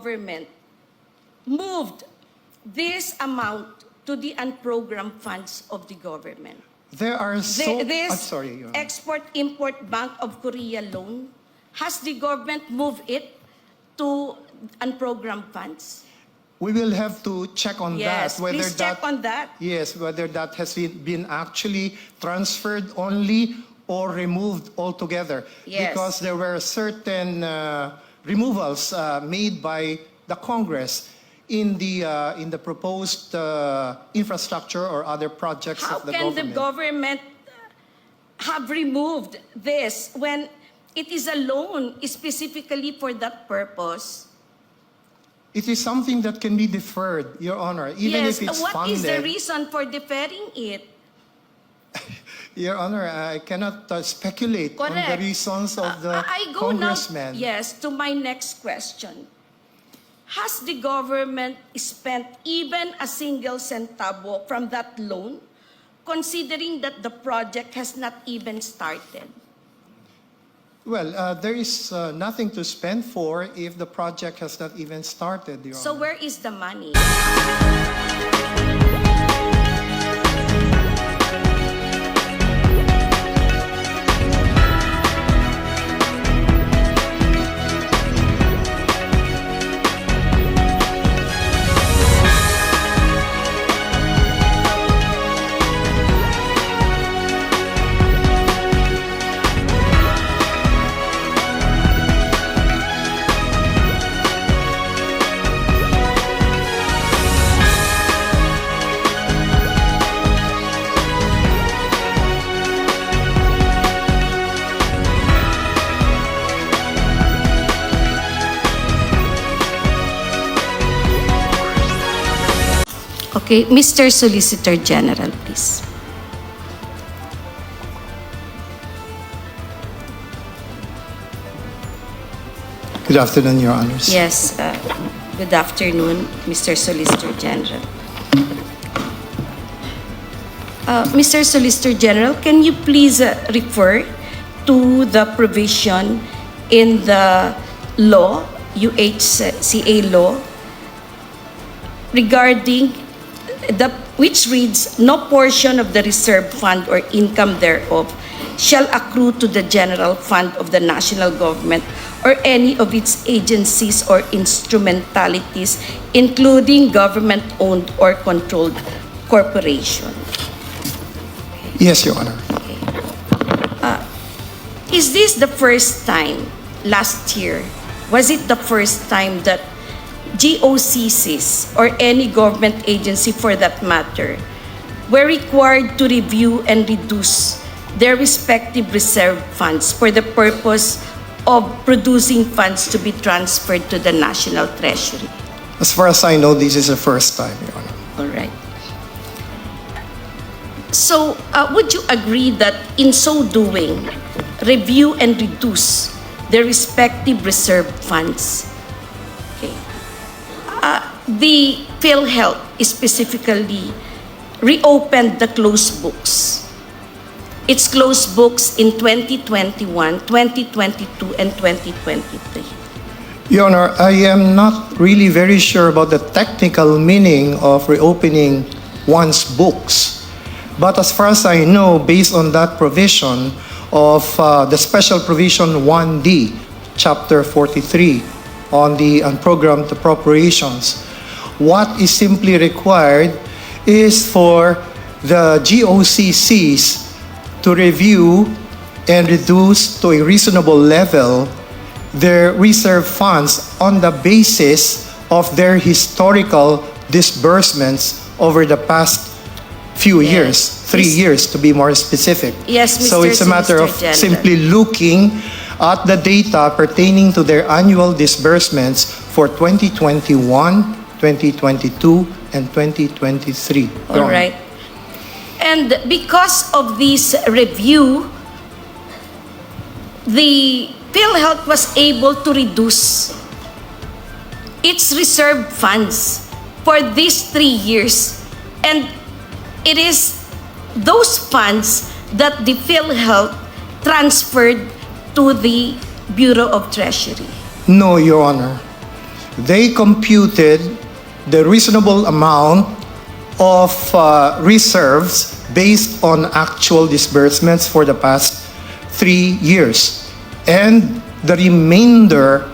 government moved this amount to the unprogrammed funds of the government? There are so... This I'm sorry, Your Honor. Export-Import Bank of Korea loan, has the government moved it to unprogrammed funds? We will have to check on Yes, that. please check on that. Yes, whether that has been actually transferred only or removed altogether. Yes. Because there were certain removals made by the Congress in the proposed infrastructure or other projects How of the can government. the government have removed this when it is a loan specifically for that purpose? It is something that can be deferred, Your Honor, even Yes, if it's what funded. is the reason for deferring it? Your Honor, I cannot speculate on the Correct. reasons of the I go congressman. now, yes, to my next question. Has the government spent even a single centavo from that loan, considering that the project has not even started? Well, there is nothing to spend for if the project has not even started, Your So Honor. where is the money? Okay, Mr. Solicitor General, please. Good afternoon, Your Honors. Yes, good afternoon, Mr. Solicitor General. Mr. Solicitor General, can you please refer to the provision in the law, 𝐒𝐿CA law, regarding which reads, no portion of the reserve fund or income thereof shall accrue to the general fund of the national government or any of its agencies or instrumentalities, including government-owned or controlled corporation. Yes, Your Honor. Okay. Is this the first time last year? Was it the first time that GOCCs or any government agency for that matter were required to review and reduce their respective reserve funds for the purpose of producing funds to be transferred to the national treasury? As far as I know, this is the first time, Your Honor. All right. So, would you agree that in so doing, review and reduce their respective reserve funds? Okay. The PhilHealth specifically reopened the closed books. Its closed books in 2021, 2022, and 2023. Your Honor, I am not really very sure about the technical meaning of reopening one's books. But as far as I know, based on that provision of the special provision 1D, Chapter 43, on the unprogrammed appropriations, what is simply required is for the GOCCs to review and reduce to a reasonable level their reserve funds on the basis of their historical disbursements over the past few years, 3 years to be more specific. Yes, Mr. So it's a matter of Solicitor General. simply looking at the data pertaining to their annual disbursements for 2021, 2022, and 2023. All right. And because of this review, the PhilHealth was able to reduce its reserve funds for these 3 years. And it is those funds that the PhilHealth transferred to the Bureau of Treasury. No, Your Honor. they computed the reasonable amount of reserves based on actual disbursements for the past 3 years. And the remainder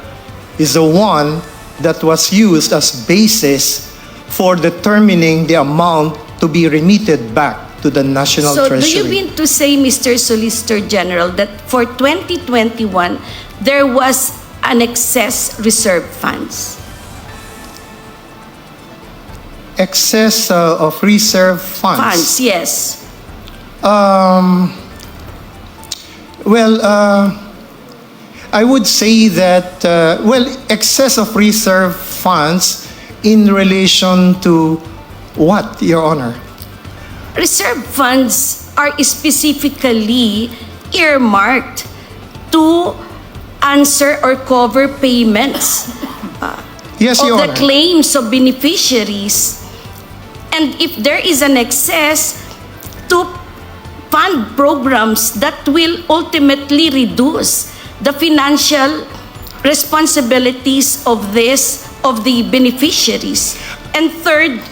is the one that was used as basis for determining the amount to be remitted back to the National Treasury. So do you mean to say, Mr. Solicitor General, that for 2021, there was an excess reserve funds? Excess of reserve funds? Funds, yes. I would say that, excess of reserve funds in relation to what, Your Honor? Reserve funds are specifically earmarked to answer or cover payments Yes, of Your the Honor. claims of beneficiaries. And if there is an excess, to fund programs that will ultimately reduce the financial responsibilities of the beneficiaries. And third,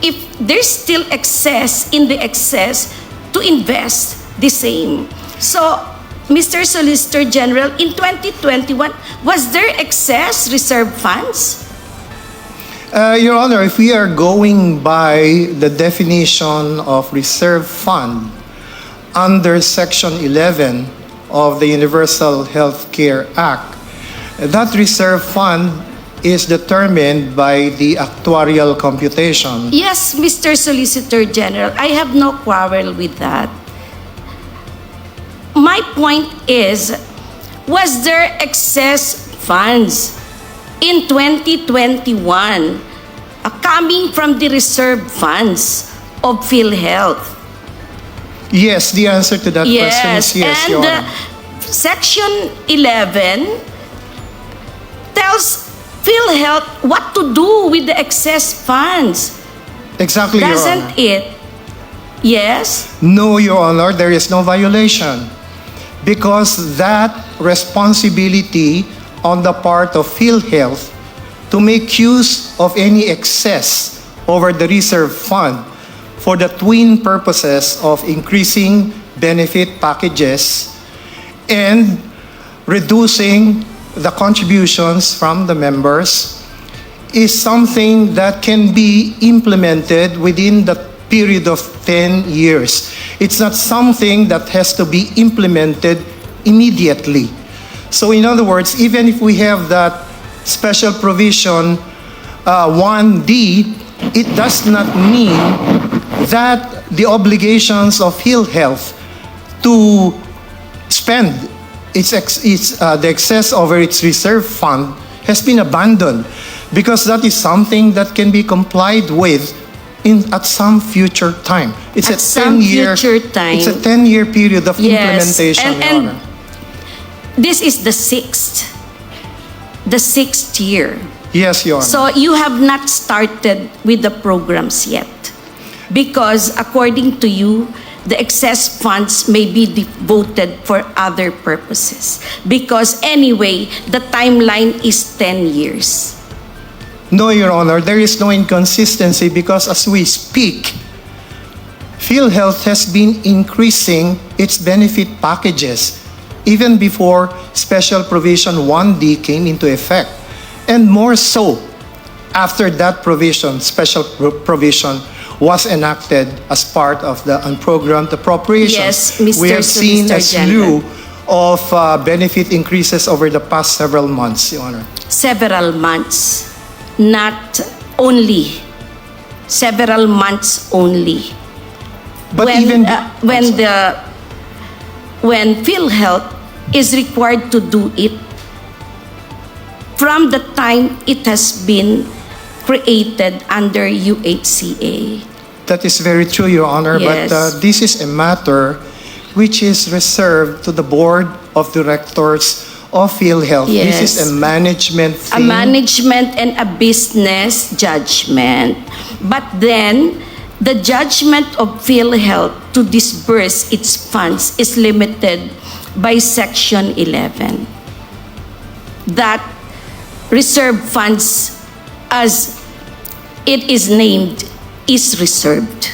if there's still excess in the excess, to invest the same. So, Mr. Solicitor General, in 2021, was there excess reserve funds? Your Honor, if we are going by the definition of reserve fund under Section 11 of the Universal Health Care Act, that reserve fund is determined by the actuarial computation. Yes, Mr. Solicitor General, I have no quarrel with that. My point is, was there excess funds in 2021 coming from the reserve funds of PhilHealth? Yes, the answer to that question is yes, and Your Honor. Section 11 tells PhilHealth what to do with the excess funds. Exactly, Your Honor. Doesn't it? Yes? No, Your Honor, there is no violation. Because that responsibility on the part of PhilHealth to make use of any excess over the reserve fund for the twin purposes of increasing benefit packages and reducing the contributions from the members is something that can be implemented within the period of 10 years. It's not something that has to be implemented immediately. So in other words, even if we have that special provision 1D, it does not mean that the obligations of PhilHealth to spend the excess over its reserve fund has been abandoned, because that is something that can be complied with at some future time. It's At a some 10-year future time. It's a 10-year period of Yes, implementation, Your and Honor. this is the sixth year. Yes, Your Honor. So you have not started with the programs yet, because according to you, the excess funds may be devoted for other purposes, because anyway, the timeline is 10 years. No, Your Honor, there is no inconsistency, because as we speak, PhilHealth has been increasing its benefit packages even before Special Provision 1D came into effect. And more so, after that provision, special provision, was enacted as part of the unprogrammed appropriations. Yes, Mr. We have seen a Solicitor slew of benefit increases over the past several months, Your Honor. Several months, not only. Several months only. But when PhilHealth is required to do it from the time it has been created under UHCA. That is very true, Your Honor, Yes. but this is a matter which is reserved to the Board of Directors of PhilHealth. Yes. This is a management A thing. management and a business judgment. But then, the judgment of PhilHealth to disburse its funds is limited by Section 11. That reserve funds, as it is named, is reserved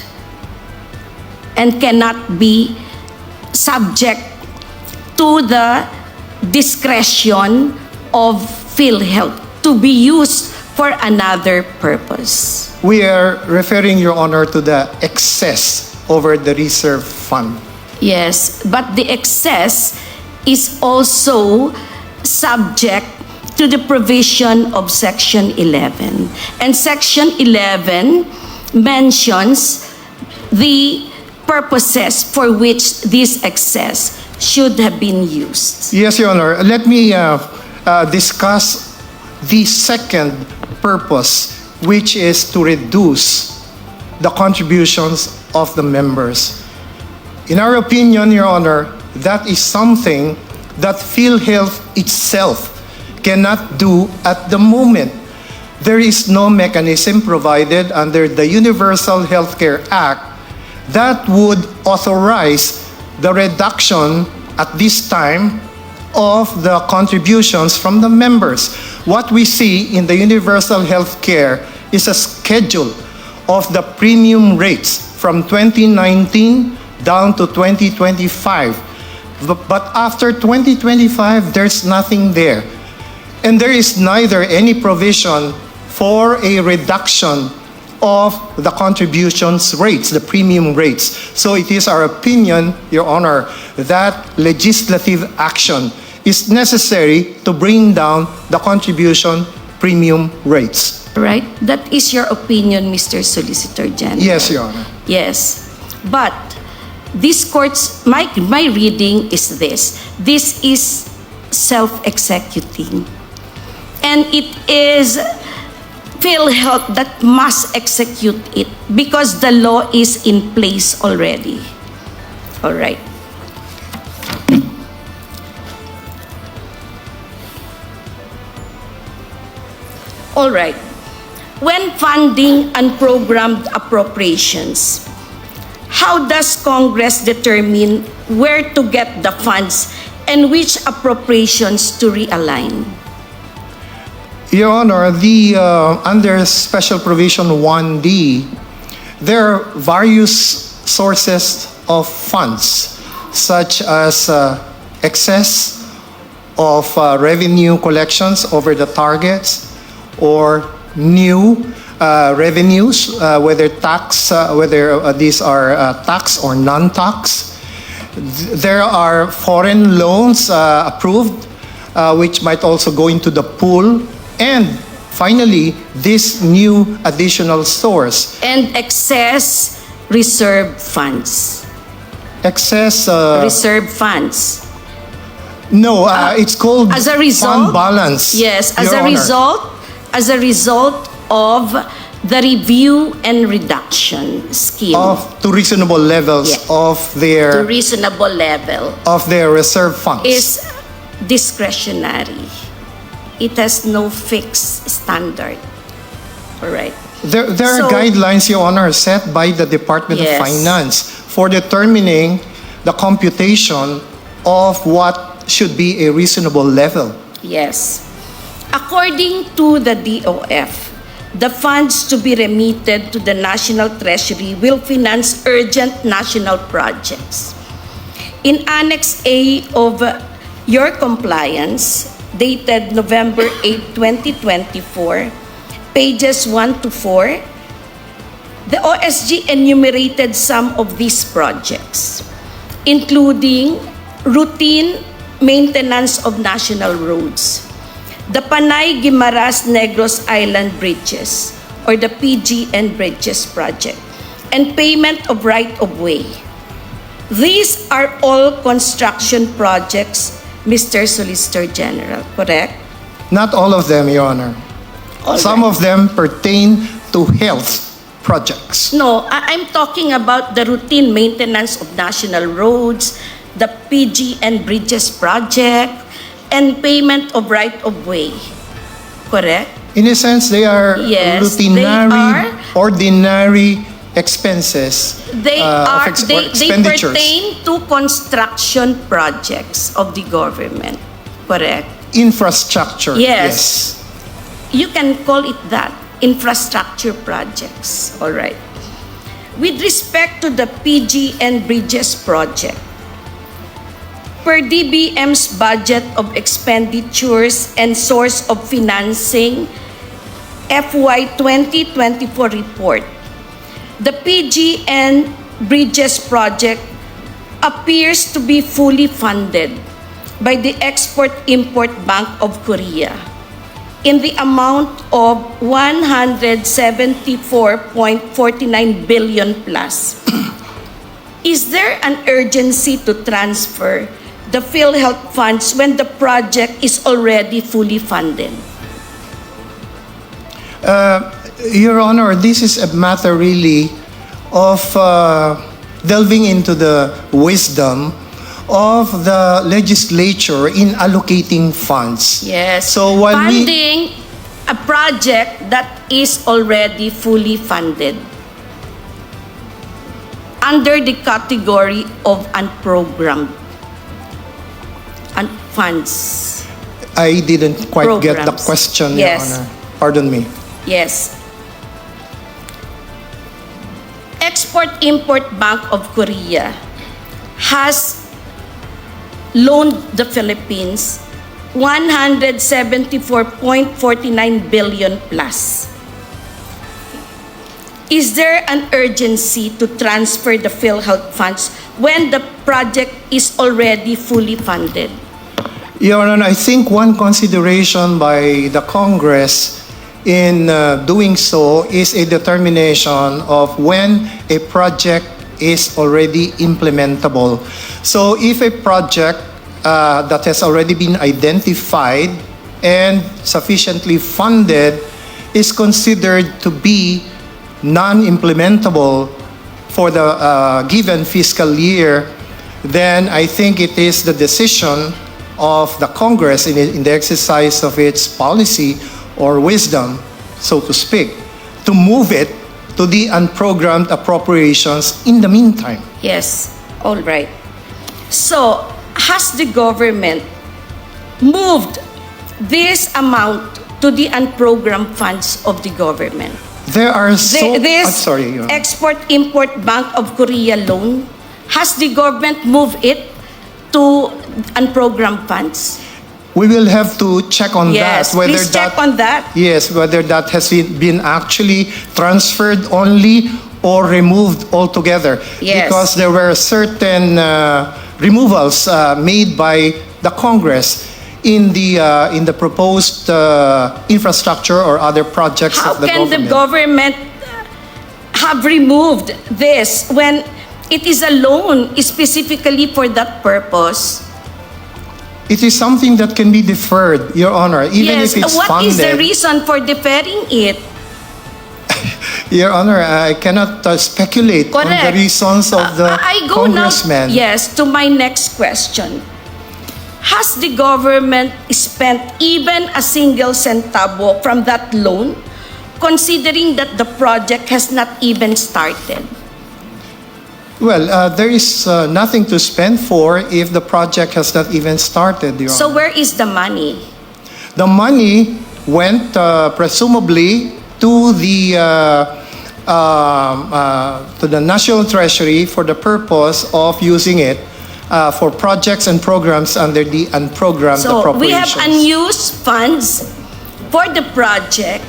and cannot be subject to the discretion of PhilHealth to be used for another purpose. We are referring, Your Honor, to the excess over the reserve fund. Yes, but the excess is also subject to the provision of Section 11. And Section 11 mentions the purposes for which this excess should have been used. Yes, Your Honor. Let me discuss the second purpose, which is to reduce the contributions of the members. In our opinion, Your Honor, that is something that PhilHealth itself cannot do at the moment. There is no mechanism provided under the Universal Healthcare Act that would authorize the reduction at this time of the contributions from the members. What we see in the Universal Healthcare is a schedule of the premium rates from 2019 down to 2025. But after 2025, there's nothing there. And there is neither any provision for a reduction of the contributions rates, the premium rates. So it is our opinion, Your Honor, that legislative action is necessary to bring down the contribution premium rates. Right? That is your opinion, Mr. Solicitor General. Yes, Your Honor. Yes. But this court's, my reading is this. This is self-executing. And it is PhilHealth that must execute it because the law is in place already. All right. All right. When funding unprogrammed appropriations, how does Congress determine where to get the funds and which appropriations to realign? Your Honor, under Special Provision 1D, there are various sources of funds, such as excess of revenue collections over the targets, or new revenues, whether these are tax or non-tax. There are foreign loans approved, which might also go into the pool. And finally, this new additional source. And excess reserve funds. Excess Reserve funds. No, it's called As a result, fund balance. Yes, Your Honor. as a result of the review and reduction scheme. To reasonable levels Yeah. of To their reasonable level reserve funds. is discretionary. It has no fixed standard. All right. There are So- guidelines, Your Honor, set by the Department Yes. of Finance for determining the computation of what should be a reasonable level. Yes. According to the DOF, the funds to be remitted to the National Treasury will finance urgent national projects. In Annex A of your compliance, dated November 8, 2024, pages 1 to 4, the OSG enumerated some of these projects, including routine maintenance of national roads, the Panay-Guimaras-Negros Island Bridges, or the PGN Bridges project, and payment of right-of-way. These are all construction projects, Mr. Solicitor General, correct? Not all of them, Your Honor. All Some right. of them pertain to health projects. No, I'm talking about the routine maintenance of national roads, the PGN Bridges project, and payment of right-of-way. Correct? In a sense, they are Yes, routinary, ordinary expenses They or they expenditures. pertain to construction projects of the government. Correct? Infrastructure. Yes. you can call it that, infrastructure projects, all right. With respect to the PG and Bridges project, per DBM's budget of expenditures and source of financing FY 2024 report, the PG and Bridges project appears to be fully funded by the Export-Import Bank of Korea in the amount of 174.49 billion plus. Is there an urgency to transfer the PhilHealth funds when the project is already fully funded? Your Honor, this is a matter really of delving into the wisdom of the legislature in allocating funds. Yes. So while funding a project that is already fully funded under the category of unprogrammed funds. I didn't quite get the Programs. question, Yes. Your Honor. Pardon me. Yes. Export-Import Bank of Korea has loaned the Philippines 174.49 billion plus. Is there an urgency to transfer the PhilHealth funds when the project is already fully funded? Your Honor, I think one consideration by the Congress in doing so is a determination of when a project is already implementable. So if a project that has already been identified and sufficiently funded is considered to be non-implementable for the given fiscal year, then I think it is the decision of the Congress in the exercise of its policy or wisdom, so to speak, to move it to the unprogrammed appropriations in the meantime. Yes, all right. So, has the government moved this amount to the unprogrammed funds of the government? There are so... This sorry, Your Honor. Export-Import Bank of Korea loan, has the government moved it to unprogrammed funds? We will have to check on Yes, that. please check on that. Yes, whether that has been actually transferred only or removed altogether. Yes. Because there were certain removals made by the Congress in the proposed infrastructure or other projects How of the can government. the government have removed this when it is a loan specifically for that purpose? It is something that can be deferred, Your Honor, even Yes, if it's what funded. is the reason for deferring it? Your Honor, I cannot speculate on the Correct. reasons of the I go congressman. now, yes, to my next question. Has the government spent even a single centavo from that loan, considering that the project has not even started? Well, there is nothing to spend for if the project has not even started, Your So Honor. where is the money? The money went presumably to the national treasury for the purpose of using it for projects and programs under the unprogrammed So we have appropriations. unused funds for the project,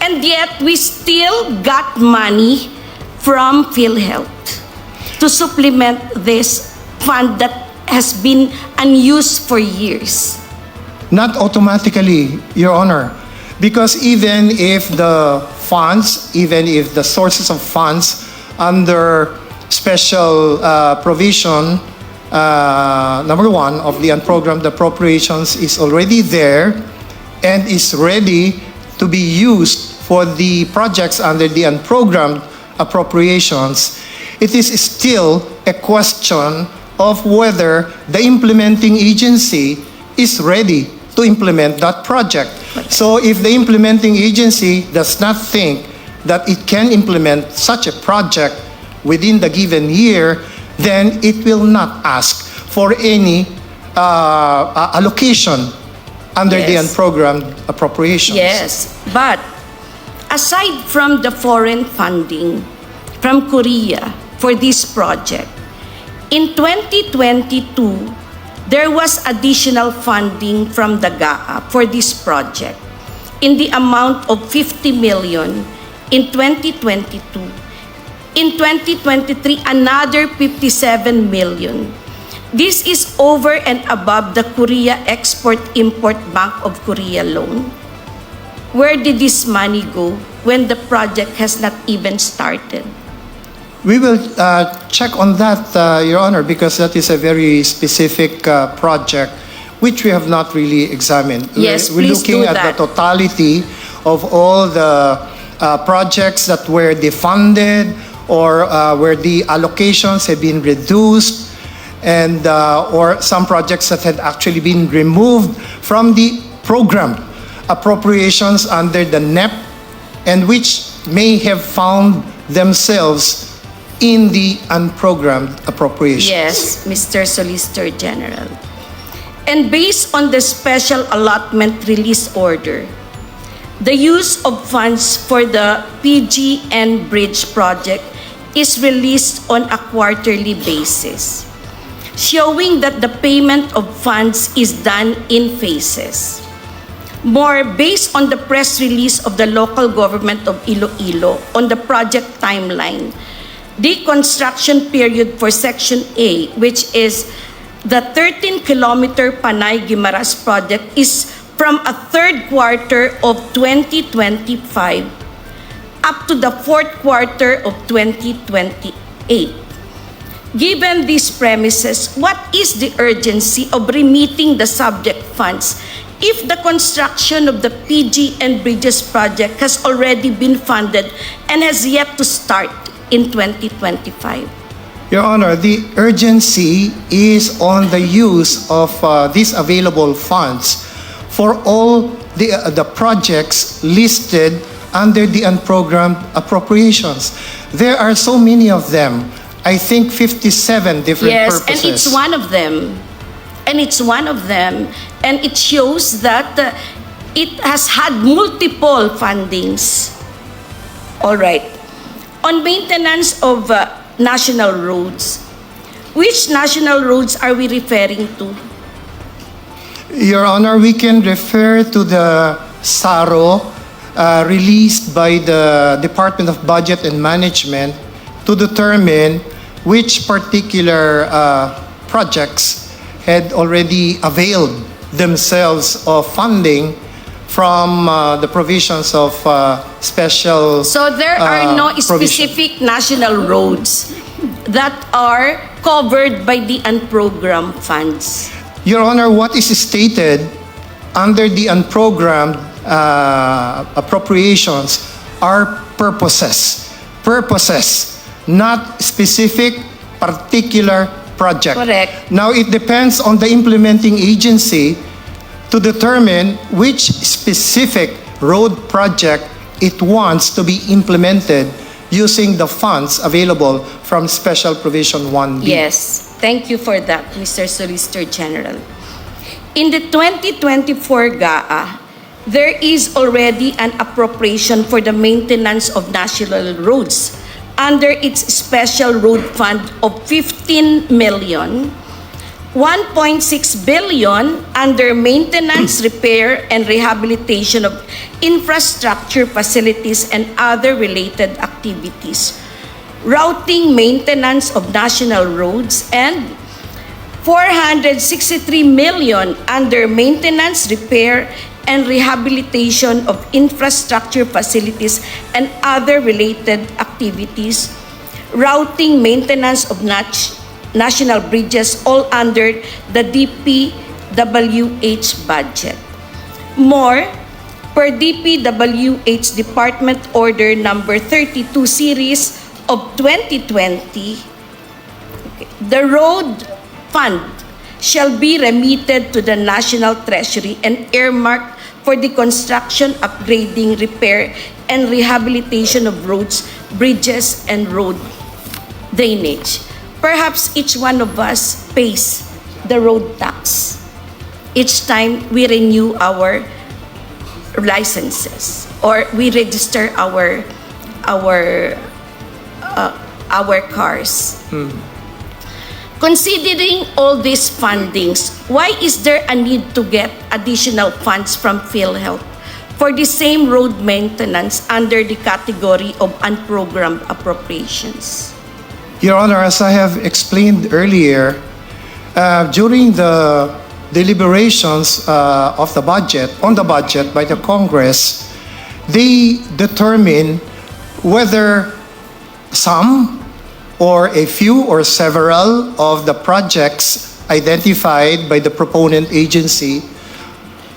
and yet we still got money from PhilHealth to supplement this fund that has been unused for years. Not automatically, Your Honor, because even if the funds, even if the sources of funds under special provision number one of the unprogrammed appropriations is already there and is ready to be used for the projects under the unprogrammed appropriations, it is still a question of whether the implementing agency is ready to implement that project. So if the implementing agency does not think that it can implement such a project within the given year, then it will not ask for any allocation under the Yes. unprogrammed appropriations. Yes, but aside from the foreign funding from Korea for this project, in 2022, there was additional funding from the GAA for this project in the amount of 50 million in 2022. In 2023, another 57 million. This is over and above the Korea Export-Import Bank of Korea loan. Where did this money go when the project has not even started? We will check on that, Your Honor, because that is a very specific project which we have not really examined. Yes, we're please looking do at that. the totality of all the projects that were defunded or where the allocations have been reduced, and or some projects that had actually been removed from the program appropriations under the NEP, and which may have found themselves in the unprogrammed appropriations. Yes, Mr. Solicitor General. And based on the special allotment release order, the use of funds for the PG and Bridge project is released on a quarterly basis, showing that the payment of funds is done in phases. More, based on the press release of the local government of Iloilo on the project timeline, the construction period for Section A, which is the 13-kilometer Panay-Guimaras project, is from a third quarter of 2025 up to the fourth quarter of 2028. Given these premises, what is the urgency of remitting the subject funds if the construction of the PG and Bridges project has already been funded and has yet to start in 2025? Your Honor, the urgency is on the use of these available funds for all the projects listed under the unprogrammed appropriations. There are so many of them. I think 57 different purposes. Yes, and it's one of them. And it's one of them. And it shows that it has had multiple fundings. All right. On maintenance of national roads, which national roads are we referring to? Your Honor, we can refer to the SARO released by the Department of Budget and Management to determine which particular projects had already availed themselves of funding from the provisions of special So there are no provision. specific national roads that are covered by the unprogrammed funds. Your Honor, what is stated under the unprogrammed appropriations are purposes. Purposes, not specific particular project. Correct. Now, it depends on the implementing agency to determine which specific road project it wants to be implemented using the funds available from Special Provision 1B. Yes, thank you for that, Mr. Solicitor General. In the 2024 GAA, there is already an appropriation for the maintenance of national roads under its special road fund of 15 million, 1.6 billion under maintenance, repair, and rehabilitation of infrastructure facilities and other related activities, routing maintenance of national roads, and 463 million under maintenance, repair, and rehabilitation of infrastructure facilities and other related activities, routing maintenance of national bridges, all under the DPWH budget. More, per DPWH Department Order Number 32 Series of 2020, the road fund shall be remitted to the National Treasury and earmarked for the construction, upgrading, repair, and rehabilitation of roads, bridges, and road drainage. Perhaps each one of us pays the road tax. each time we renew our licenses or we register our cars. Considering all these fundings, why is there a need to get additional funds from PhilHealth for the same road maintenance under the category of unprogrammed appropriations? Your Honor, as I have explained earlier, during the deliberations of the budget, on the budget by the Congress, they determine whether some or a few or several of the projects identified by the proponent agency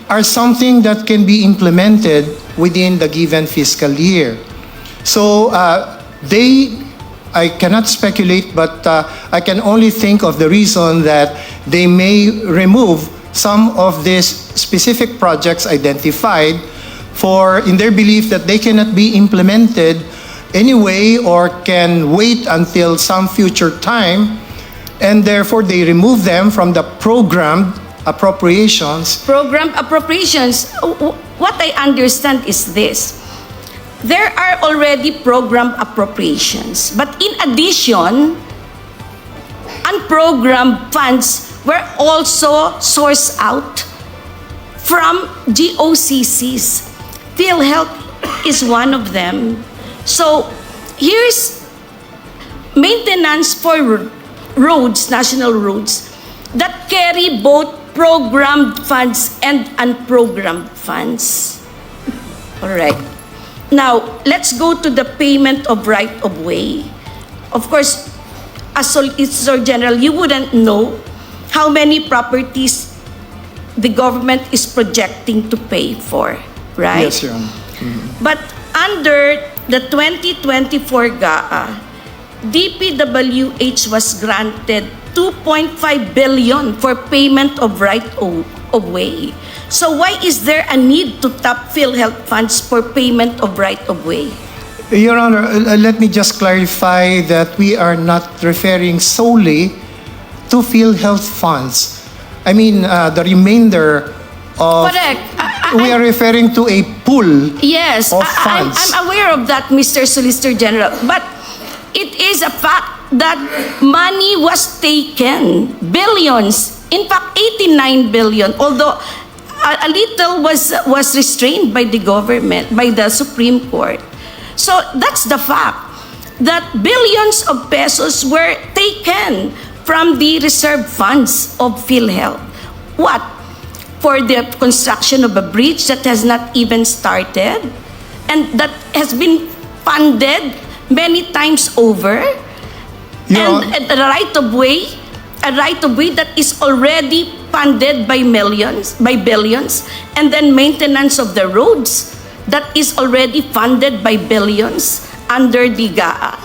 are something that can be implemented within the given fiscal year. So I cannot speculate, but I can only think of the reason that they may remove some of these specific projects identified in their belief that they cannot be implemented anyway or can wait until some future time, and therefore they remove them from the programmed appropriations. Programmed appropriations, what I understand is this. There are already programmed appropriations, but in addition, unprogrammed funds were also sourced out from GOCCs. PhilHealth is one of them. So here's maintenance for roads, national roads, that carry both programmed funds and unprogrammed funds. All right. Now, let's go to the payment of right-of-way. Of course, as Solicitor General, you wouldn't know how many properties the government is projecting to pay for, right? Yes, Your Honor. But under the 2024 GAA, DPWH was granted 2.5 billion for payment of right-of-way. So why is there a need to tap PhilHealth funds for payment of right-of-way? Your Honor, let me just clarify that we are not referring solely to PhilHealth funds. I mean, the remainder of... Correct. We are referring to a pool Yes, of funds. I'm aware of that, Mr. Solicitor General. But it is a fact that money was taken, billions, in fact 89 billion, although a little was restrained by the government, by the Supreme Court. So that's the fact that billions of pesos were taken from the reserve funds of PhilHealth. What? For the construction of a bridge that has not even started and that has been funded many times over, and a right-of-way that is already funded by millions, by billions, and then maintenance of the roads that is already funded by billions under the GAA.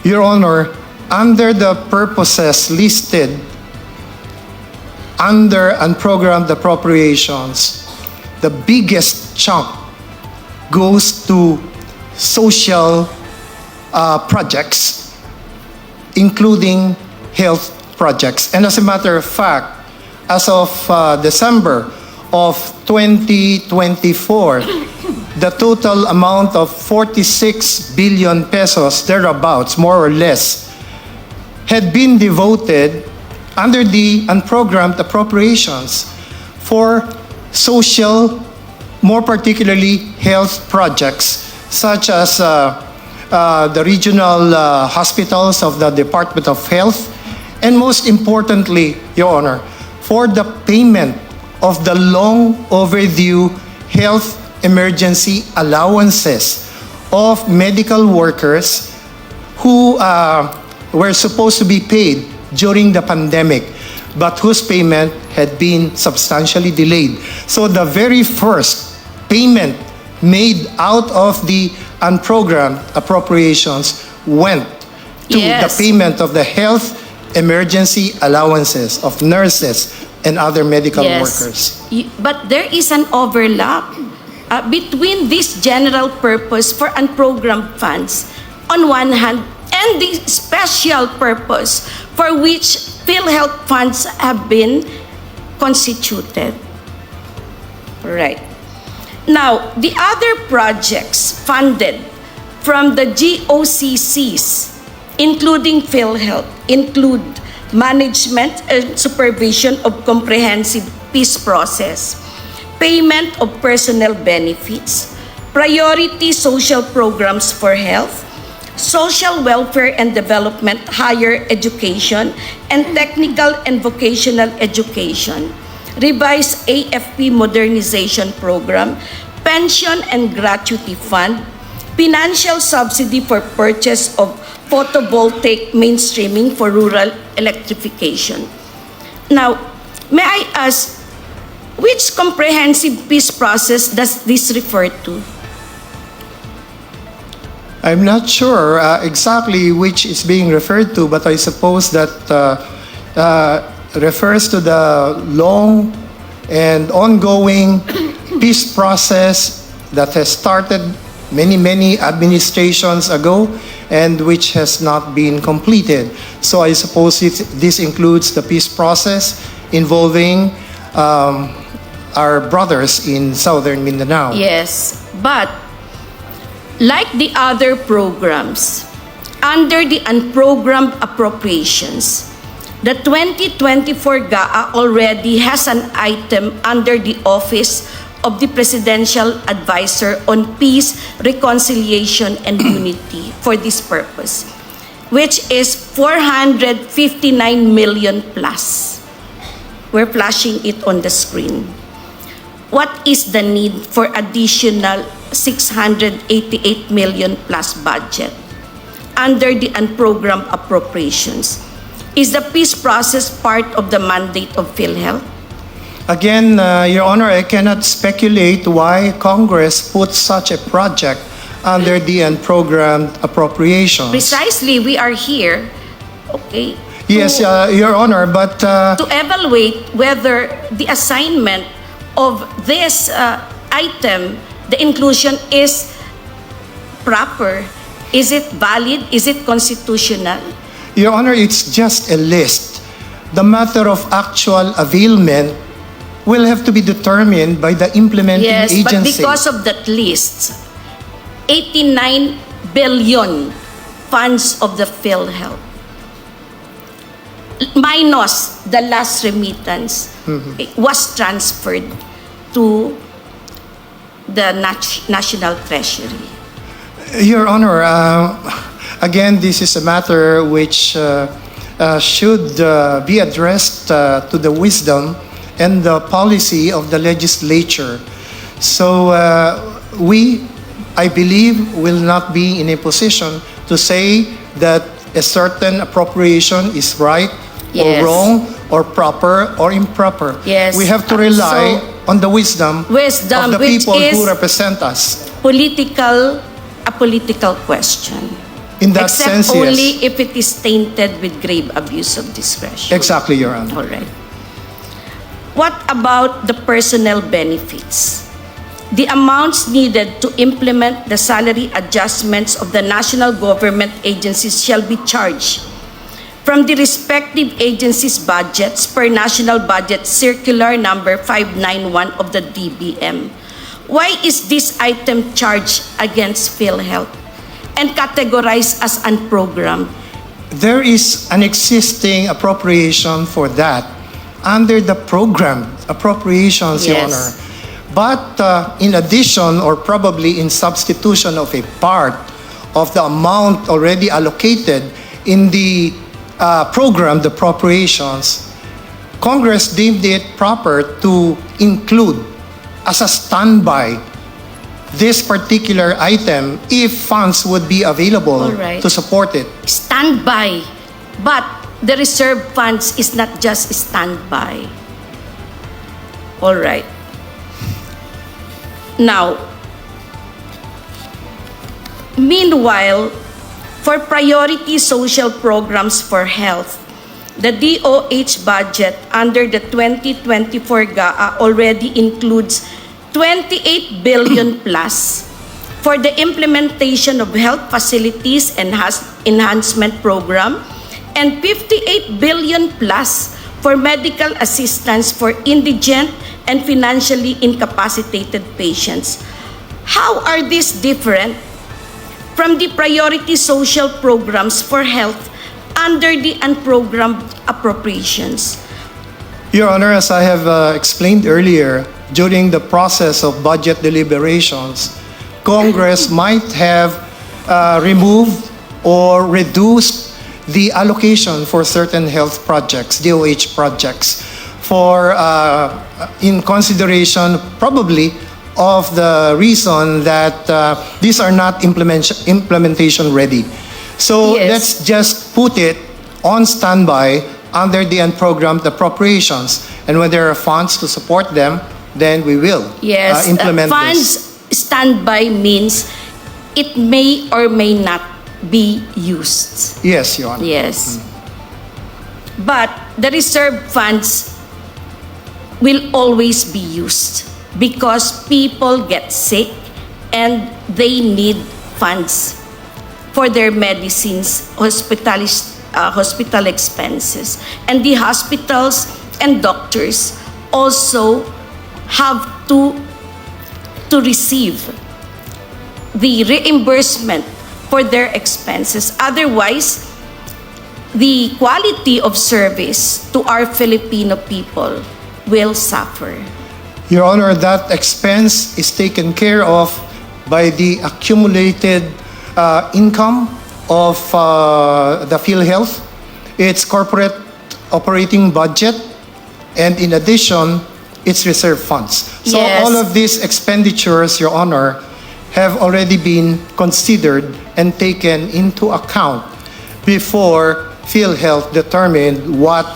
Your Honor, under the purposes listed under unprogrammed appropriations, the biggest chunk goes to social projects, including health projects. And as a matter of fact, as of December of 2024, the total amount of 46 billion pesos, thereabouts, more or less, had been devoted under the unprogrammed appropriations for social, more particularly health projects, such as the regional hospitals of the Department of Health, and most importantly, Your Honor, for the payment of the long overdue health emergency allowances of medical workers who were supposed to be paid during the pandemic, but whose payment had been substantially delayed. So the very first payment made out of the unprogrammed appropriations went to the payment of the health emergency allowances of nurses and other medical workers. But there is an overlap between this general purpose for unprogrammed funds on one hand and the special purpose for which PhilHealth funds have been constituted. Right. Now, the other projects funded from the GOCCs, including PhilHealth, include management and supervision of comprehensive peace process, payment of personnel benefits, priority social programs for health, social welfare and development, higher education, and technical and vocational education, revised AFP modernization program, pension and gratuity fund, financial subsidy for purchase of photovoltaic mainstreaming for rural electrification. Now, may I ask, which comprehensive peace process does this refer to? I'm not sure exactly which is being referred to, but I suppose that refers to the long and ongoing peace process that has started many administrations ago and which has not been completed. So I suppose this includes the peace process involving our brothers in southern Mindanao. Yes, but like the other programs, under the unprogrammed appropriations, the 2024 GAA already has an item under the Office of the Presidential Advisor on Peace, Reconciliation, and Unity for this purpose, which is 459 million plus. We're flashing it on the screen. What is the need for additional 688 million plus budget under the unprogrammed appropriations? Is the peace process part of the mandate of PhilHealth? Again, Your Honor, I cannot speculate why Congress put such a project under the unprogrammed appropriations. Precisely, we are here, okay, Yes, Your Honor, but to evaluate whether the assignment of this item, the inclusion, is proper. Is it valid? Is it constitutional? Your Honor, it's just a list. The matter of actual availment will have to be determined by the implementing agency. Yes, but because of that list, 89 billion funds of the PhilHealth, minus the last remittance, it was transferred to the National Treasury. Your Honor, again, this is a matter which should be addressed to the wisdom and the policy of the legislature. So I believe, will not be in a position to say that a certain appropriation is right Yes. or wrong or proper or improper. Yes. We have to rely on the wisdom of the which people is who represent us. a political question. In that Except sense, only yes. if it is tainted with grave abuse of discretion. Exactly, Your Honor. All right. What about the personnel benefits? The amounts needed to implement the salary adjustments of the national government agencies shall be charged from the respective agencies' budgets per National Budget Circular number 591 of the DBM. Why is this item charged against PhilHealth and categorized as unprogrammed? There is an existing appropriation for that under the program appropriations, Your Yes. Honor. But in addition, or probably in substitution of a part of the amount already allocated in the program, the appropriations, Congress deemed it proper to include as a standby this particular item if funds would be available All right. to support it. Standby. But the reserve funds is not just standby. All right. Now, meanwhile, for priority social programs for health, the DOH budget under the 2024 GAA already includes 28 billion plus for the implementation of health facilities enhancement program and 58 billion plus for medical assistance for indigent and financially incapacitated patients. How are these different from the priority social programs for health under the unprogrammed appropriations? Your Honor, as I have explained earlier, during the process of budget deliberations, Congress might have removed or reduced the allocation for certain health projects, DOH projects, for in consideration probably of the reason that these are not implementation ready. So Yes. let's just put it on standby under the unprogrammed appropriations. And when there are funds to support them, then we will Yes, implement funds standby means it may or may not be used. Yes, Your Honor. Yes. But the reserve funds will always be used because people get sick and they need funds for their medicines, hospital expenses. And the hospitals and doctors also have to receive the reimbursement for their expenses. Otherwise, the quality of service to our Filipino people will suffer. Your Honor, that expense is taken care of by the accumulated income of the PhilHealth, its corporate operating budget, and in addition, its reserve funds. So Yes. all of these expenditures, Your Honor, have already been considered and taken into account before PhilHealth determined what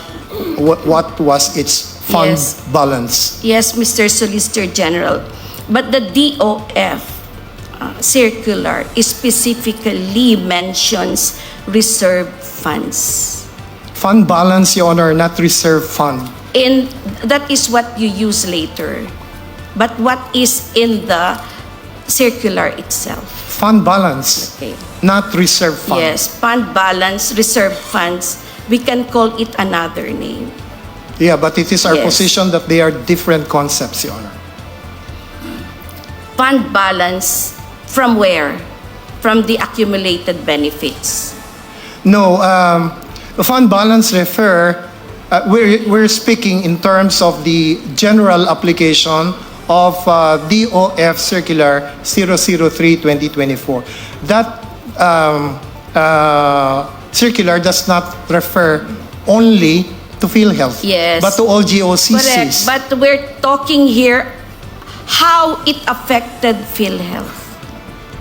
was its fund Yes. balance. Yes, Mr. Solicitor General. But the DOF circular specifically mentions reserve funds. Fund balance, Your Honor, not reserve fund. And that is what you use later. But what is in the circular itself? Fund balance, Okay. not reserve fund. Yes, fund balance, reserve funds. We can call it another name. Yeah, but it is our Yes. position that they are different concepts, Your Honor. Fund balance from where? From the accumulated benefits. No, fund balance we're speaking in terms of the general application of DOF Circular 003-2024. That circular does not refer only to PhilHealth, Yes. but to all GOCCs. Correct. But we're talking here how it affected PhilHealth.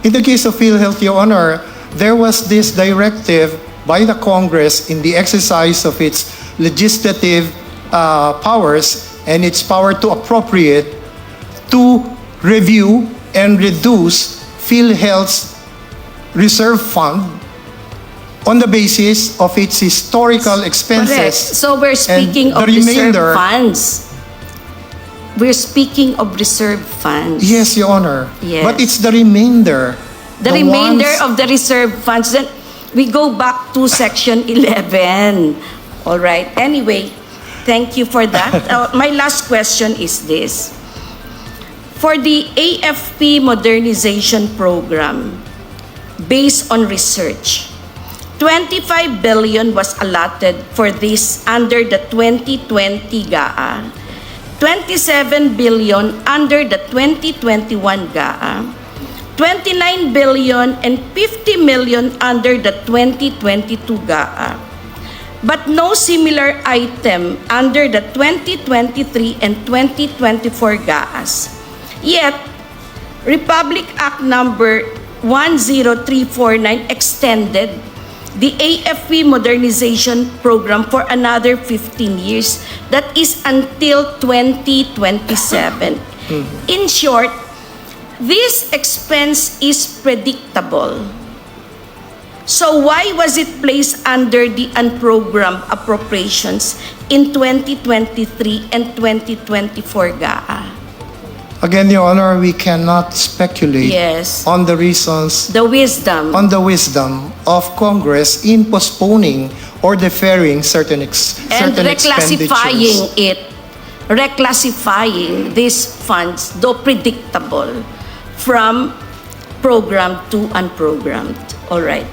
In the case of PhilHealth, Your Honor, there was this directive by the Congress in the exercise of its legislative powers and its power to appropriate to review and reduce PhilHealth's reserve fund on the basis of its historical expenses. Correct. So we're speaking And of the reserve remainder- funds. We're speaking of reserve funds. Yes, Your Honor. Yes. But it's the remainder. The remainder ones- of the reserve funds. Then we go back to Section 11. All right. Anyway, thank you for that. My last question is this. For the AFP modernization program, based on research, 25 billion was allotted for this under the 2020 GAA, 27 billion under the 2021 GAA, 29 billion and 50 million under the 2022 GAA, but no similar item under the 2023 and 2024 GAAs. Yet, Republic Act number 10349 extended the AFP modernization program for another 15 years, that is until 2027. In short, this expense is predictable. So why was it placed under the unprogrammed appropriations in 2023 and 2024 GAA? Again, Your Honor, we cannot speculate Yes. on the reasons, The wisdom. on the wisdom of Congress in postponing or deferring certain And certain reclassifying expenditures. reclassifying these funds, though predictable, from programmed to unprogrammed. All right.